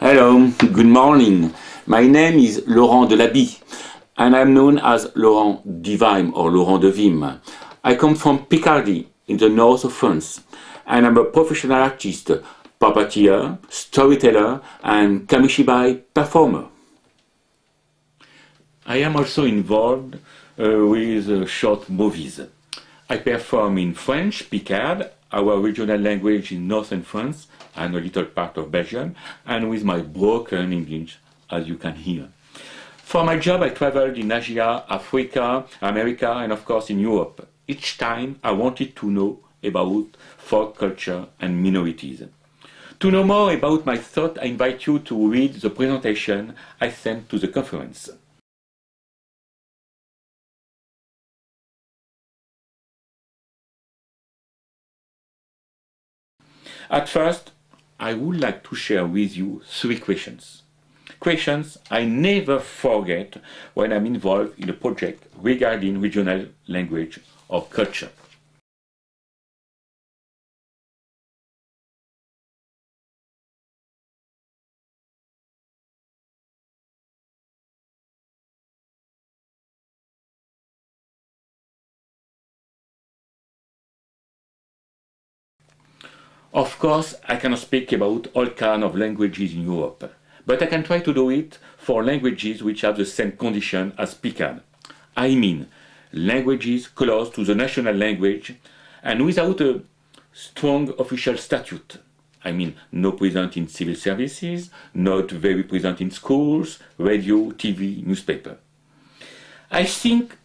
Hello, good morning. My name is Laurent Delabie, and I'm known as Laurent Divime or Laurent de Vim. I come from Picardy, in the north of France, and I'm a professional artist, puppeteer, storyteller, and kamishibai performer. I am also involved with short movies. I perform in French, Picard, our regional language in northern France, and a little part of Belgium, and with my broken English, as you can hear. For my job, I traveled in Asia, Africa, America, and of course in Europe. Each time I wanted to know about folk culture and minorities. To know more about my thought, I invite you to read the presentation I sent to the conference. At first, I would like to share with you 3 questions. Questions I never forget when I'm involved in a project regarding regional language or culture. Of course, I cannot speak about all kinds of languages in Europe, but I can try to do it for languages which have the same condition as Picard. I mean, languages close to the national language and without a strong official statute. I mean, no present in civil services, not very present in schools, radio, TV, newspaper. I think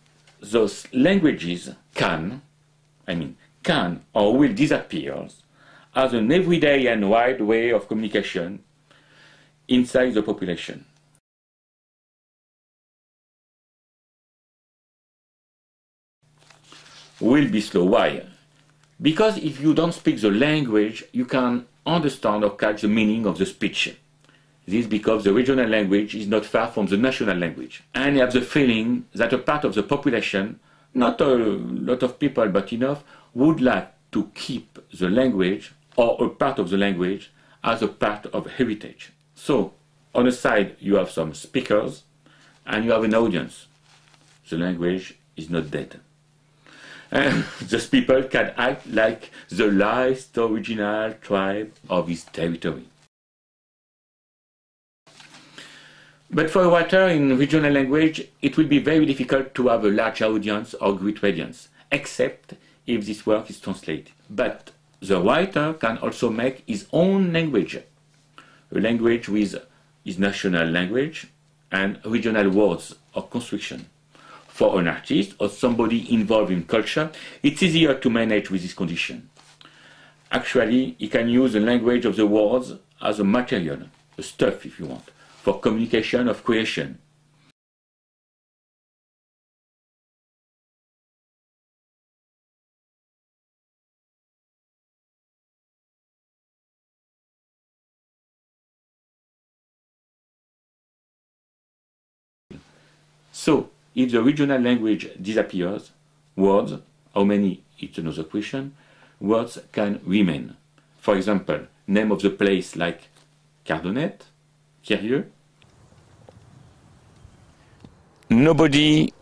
those languages can or will disappear as an everyday and wide way of communication inside the population. Will be slow. Why? Because if you don't speak the language, you can understand or catch the meaning of the speech. This because the regional language is not far from the national language. And you have the feeling that a part of the population, not a lot of people but enough, would like to keep the language or a part of the language as a part of heritage. So, on the side you have some speakers and you have an audience. The language is not dead. And those people can act like the last original tribe of his territory. But for a writer in regional language, it will be very difficult to have a large audience or great audience, except if this work is translated. But the writer can also make his own language, a language with his national language and regional words or construction. For an artist or somebody involved in culture, it's easier to manage with this condition. Actually, he can use the language of the words as a material, a stuff if you want, for communication of creation. So, if the regional language disappears, words, how many, it's another question, words can remain. For example, name of the place like Cardonnet, Quérieux. Nobody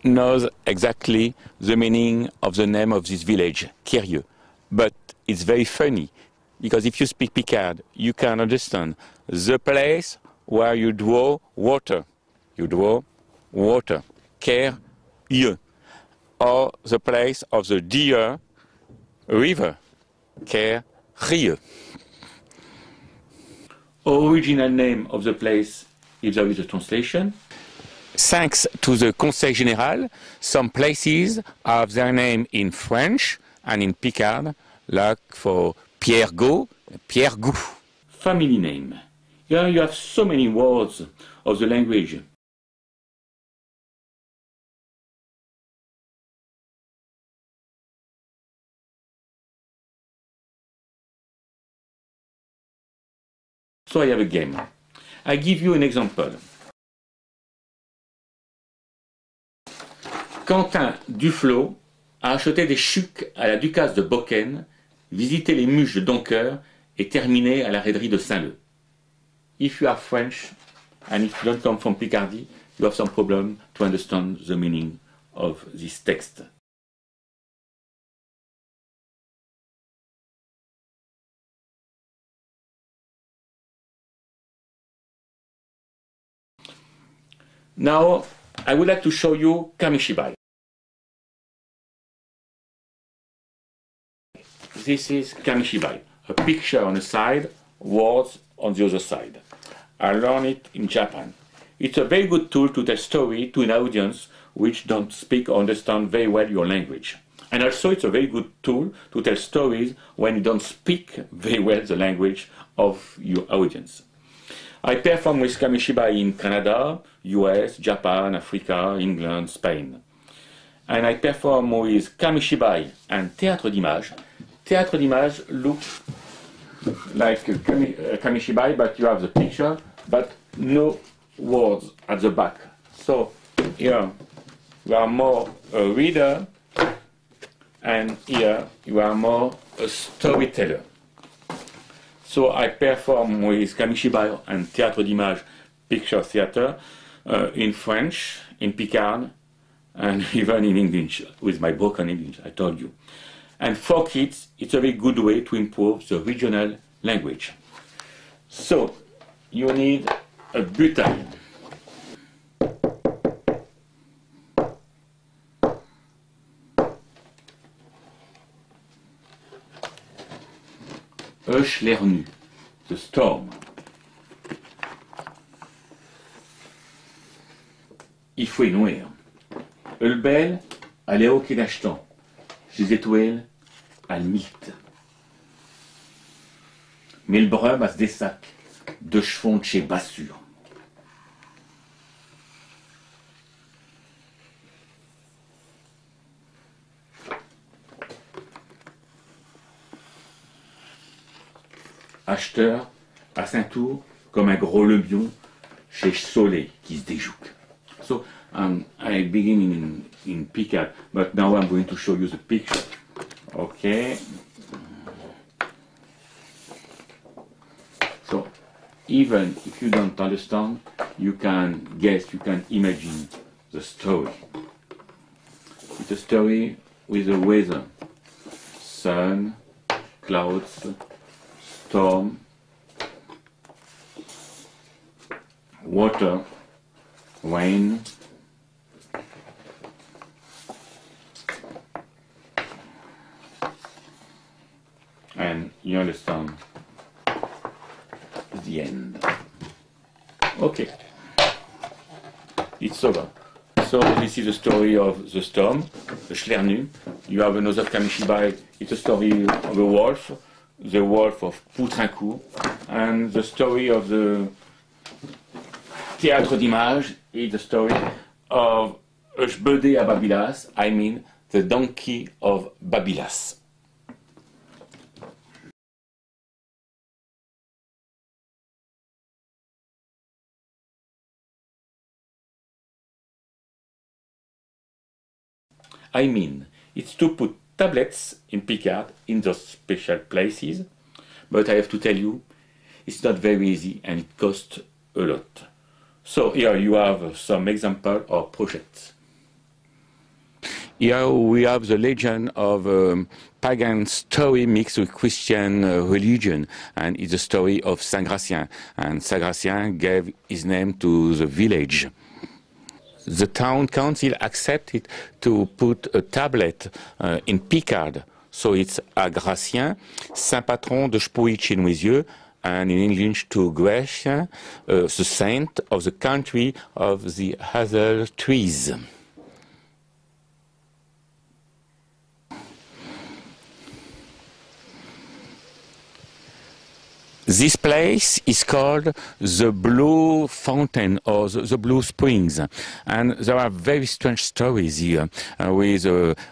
knows exactly the meaning of the name of this village, Quérieux. But it's very funny, because if you speak Picard, you can understand the place where you draw water. You draw water, Quérieux, or the place of the deer river, Quérieux. Original name of the place if there is a translation. Thanks to the Conseil Général, some places have their name in French and in Picard, like for Pierre-Gau, Pierre-Gou. Family name. Here you have so many words of the language. So I have a game. I give you an example. Quentin Duflo a acheté des chucs à la Ducasse de Bocken, visité les Muches de Doncoeur et terminé à la raiderie de Saint-Leu. if you are French and if you don't come from Picardy, you have some problem to understand the meaning of this text. Now, I would like to show you Kamishibai. This is Kamishibai, a picture on the side, words on the other side. I learned it in Japan. It's a very good tool to tell story to an audience which don't speak or understand very well your language. And also it's a very good tool to tell stories when you don't speak very well the language of your audience. I perform with Kamishibai in Canada, US, Japan, Africa, England, Spain. And I perform with Kamishibai and Théâtre d'Image. Théâtre d'Image looks like Kamishibai, but you have the picture, but no words at the back. So here you are more a reader, and here you are more a storyteller. So I perform with Kamishibai and Théâtre d'Image picture theater in French, in Picard, and even in English, with my broken English, I told you. And for kids, it's a very good way to improve the regional language. So, you need a butaille. Schlernu, the storm. Il faut énouer. Eulbel, Aléo Kinashtan, chez Étoile, Almite. Milbrum, as des sacs, de chevons de chez Bassure. Acheteur, à Saint-Tour, comme un gros lebion, chez Soleil, qui se déjouque. So, I begin in Picard, but now I'm going to show you the picture. Okay. So, even if you don't understand, you can guess, you can imagine the story. It's a story with the weather. Sun, clouds, storm, water, rain, and you understand the end. Okay, it's over. So this is the story of the storm, the Schlernu. You have another Kamishibai, it's a story of a wolf, the wolf of Poutrincourt, and the story of the Théâtre d'Image is the story of Eshbedé à Babylas, I mean the donkey of Babylas. I mean, it's to put tablets in Picard in those special places, but I have to tell you, it's not very easy and it costs a lot. So here you have some example of projects. Here we have the legend of pagan story mixed with Christian religion, and it's the story of Saint Gratien, and Saint Gratien gave his name to the village. The town council accepted to put a tablet in Picard, so it's à Gratien, Saint Patron de Spoï-Chenouisieux, and in English to Gratien, the saint of the country of the hazel trees. This place is called the Blue Fountain or the Blue Springs, and there are very strange stories here with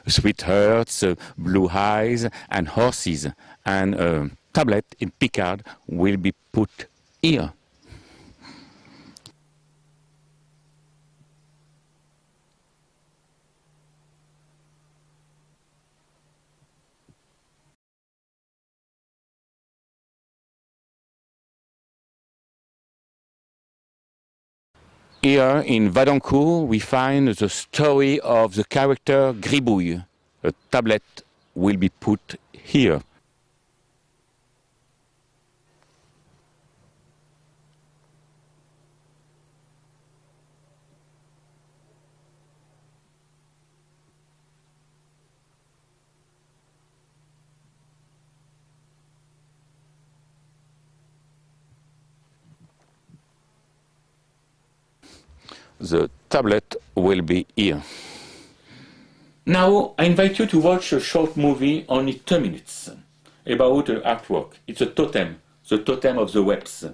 sweethearts, blue eyes, and horses. And a tablet in Picard will be put here. Here in Vadancourt, we find the story of the character Gribouille. A tablet will be put here. The tablet will be here. Now I invite you to watch a short movie, only 2 minutes, about artwork. It's a totem, the totem of the webs.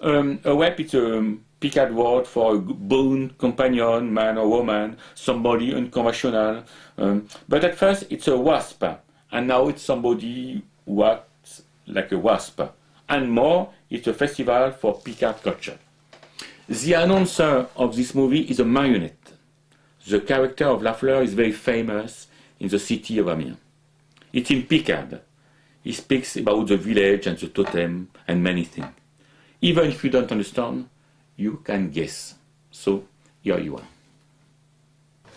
A web is a Picard word for a boon companion, man or woman, somebody unconventional. But at first it's a wasp, and now it's somebody who acts like a wasp. And more, it's a festival for Picard culture. The announcer of this movie is a marionette. The character of Lafleur is very famous in the city of Amiens. It's in Picard. He speaks about the village and the totem and many things. Even if you don't understand, you can guess. So, here you are.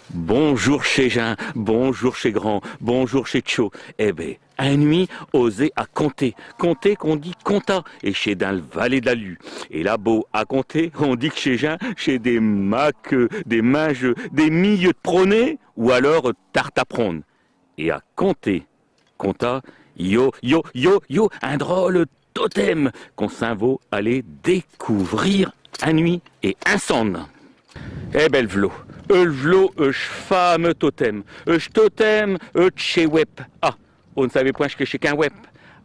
Bonjour chez Jean, bonjour chez Grand, bonjour chez Tcho. Eh ben, un nuit, osé à compter. Compter qu'on dit compta, et chez dans le Valais de la Lue. Et là-bas, à compter, on dit que chez Jean, chez des macs, des mages, des milieux de prônés, ou alors tarte à prône. Et à compter, compta, yo, yo, yo, yo, un drôle totem qu'on s'en va aller découvrir un nuit et un son. Eh ben, le v'là. V'là, fameux totem. Totem, chez web. Ah, on ne savait point que chez qu'un web.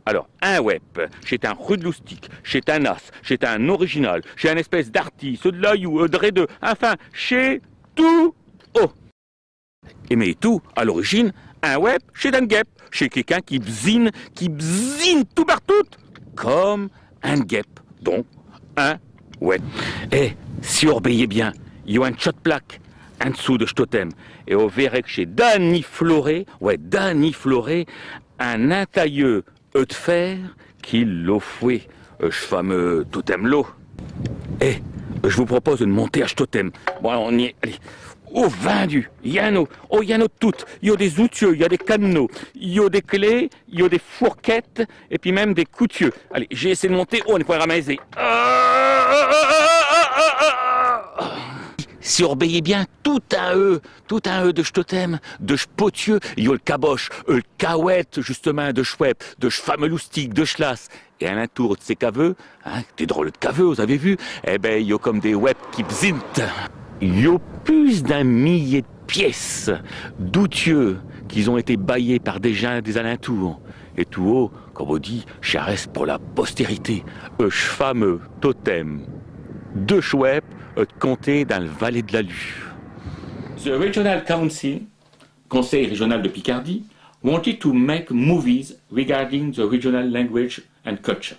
Alors, un web, c'est un rudeloustique, c'est un as, c'est un original, c'est un espèce d'artiste, de l'aïou, de redeux, enfin, chez tout. Oh. Et mais tout, à l'origine, un web, c'est un guêpe, chez quelqu'un qui bzine tout partout, comme un guêpe, donc un web. Et, surveillez bien, il y a un shot plaque en dessous de ce totem. Et on verrait que chez Danny Floré, un intailleux de fer qui l'a foué, ce fameux totem l'eau. Et je vous propose de monter à ce totem. Bon, on y est, allez. Au vendu, il y en a toutes. Il y a des outils, il y a des canaux, il y a des clés, il y a des fourquettes, et puis même des coutueux. Allez, j'ai essayé de monter, on est pour ramasser. Surveillez bien, tout un E de totem, de potieux, il y a le caboche, le cahouette, justement, de chouette, de fameux loustique, de chlasse. Et à l'entour de ces caveux, des drôles de caveux, vous avez vu, eh ben, il y a comme des webs qui bzintent. Il y a plus d'un millier de pièces d'outieux qui ont été baillées par des gens des alentours. Et tout haut, comme on dit, ça reste pour la postérité, un fameux totem de chouette compté dans le Valais de la Lue. The Regional Council, Conseil régional de Picardie, wanted to make movies regarding the regional language and culture.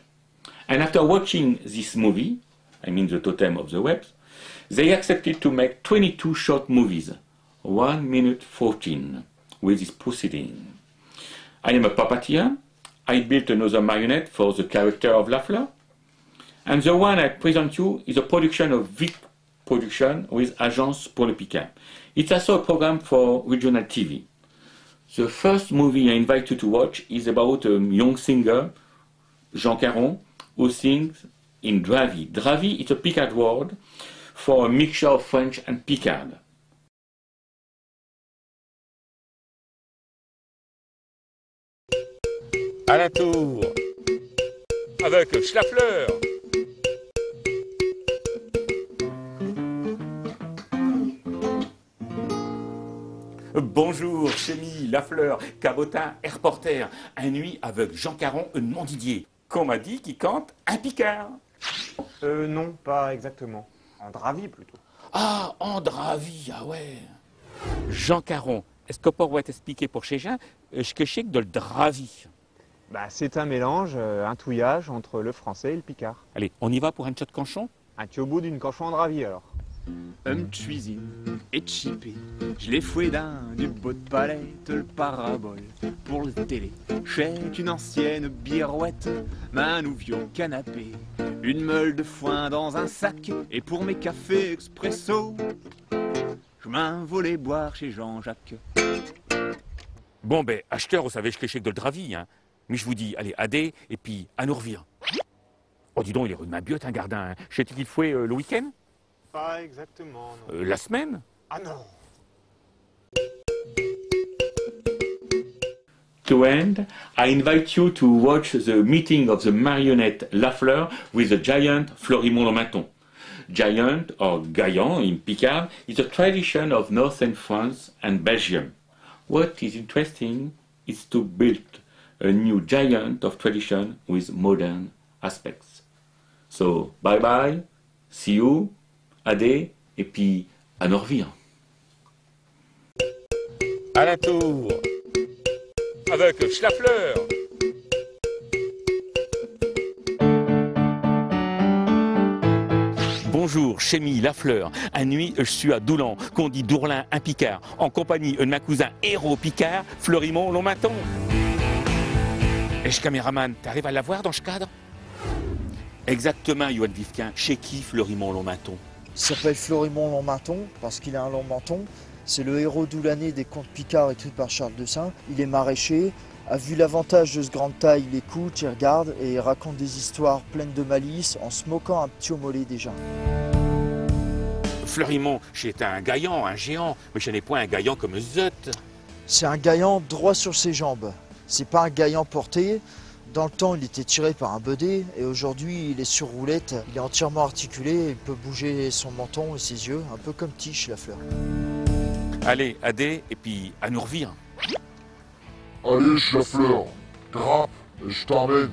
And after watching this movie, I mean the Totem of the Webs, they accepted to make 22 short movies, 1 minute 14, with this proceeding. I am a puppeteer. I built another marionette for the character of Lafleur. And the one I present you is a production of Vic Production with Agence pour le Picard. It's also a program for regional TV. The first movie I invite you to watch is about a young singer, Jean Caron, who sings in Dravy. Dravy is a Picard word for a mixture of French and Picard. À la tour, avec Schlafleur. Bonjour, Chémy, Lafleur, Cabotin et reporter. Un nuit avec Jean Caron et Montdidier. Qu'on m'a dit qu'il cante un Picard. Non, pas exactement. En Dravy plutôt. Ah, en Dravy, ah ouais. Jean Caron, est-ce que pour être expliqué pour chez Jean, ce que c'est que de le Dravy? Bah, c'est un mélange, un touillage entre le français et le picard. Allez, on y va pour un shot de canchon? Un tio bout d'une canchon en Dravy alors. cuisine et chippé. Je l'ai foué du beau de palette, le parabole pour le télé. Chèque une ancienne birouette, un vieux canapé, une meule de foin dans un sac, et pour mes cafés expresso, je m'envolais boire chez Jean-Jacques. Bon, ben, acheteur, vous savez, je l'échec de le dravi, hein. Mais je vous dis, allez, adé, et puis à nous revient. Oh, dis donc, il est rue de ma biote, un gardin. Hein. Chez-il qu'il fouet le week-end? Pas exactement, non. La semaine? Ah non. To end, I invite you to watch the meeting of the marionette Lafleur with the giant Florimond Lomaton. Giant, or Gaillan in Picard, is a tradition of northern France and Belgium. What is interesting is to build a new giant of tradition with modern aspects. So, bye bye, see you, adé, et puis à nous revoir. À la tour, avec Schlafleur. Bonjour, Chémy Lafleur. À nuit, je suis à Doulan, qu'on dit Dourlin, un Picard, en compagnie de ma cousin héros Picard, Florimond Lomaton. Et je caméraman, t'arrives à la voir dans ce cadre? Exactement, Yoann Vivquin. Chez qui Florimond Lomaton? Il s'appelle Florimond Lomaton parce qu'il a un long menton. C'est le héros doulanais des contes Picard écrits par Charles Dessin. Il est maraîcher, a vu l'avantage de ce grande taille, il écoute, il regarde et il raconte des histoires pleines de malice en se moquant un petit au mollet déjà. Florimond, c'est un gaillant, un géant, mais je n'ai point un gaillant comme Zot. C'est un gaillant droit sur ses jambes. C'est pas un gaillant porté. Dans le temps, il était tiré par un bedé et aujourd'hui, il est sur roulette. Il est entièrement articulé, il peut bouger son menton et ses yeux, un peu comme Tiche, la fleur. Allez, adé, et puis à nous revire. Allez, Schlafleur, grappe, et je t'emmène.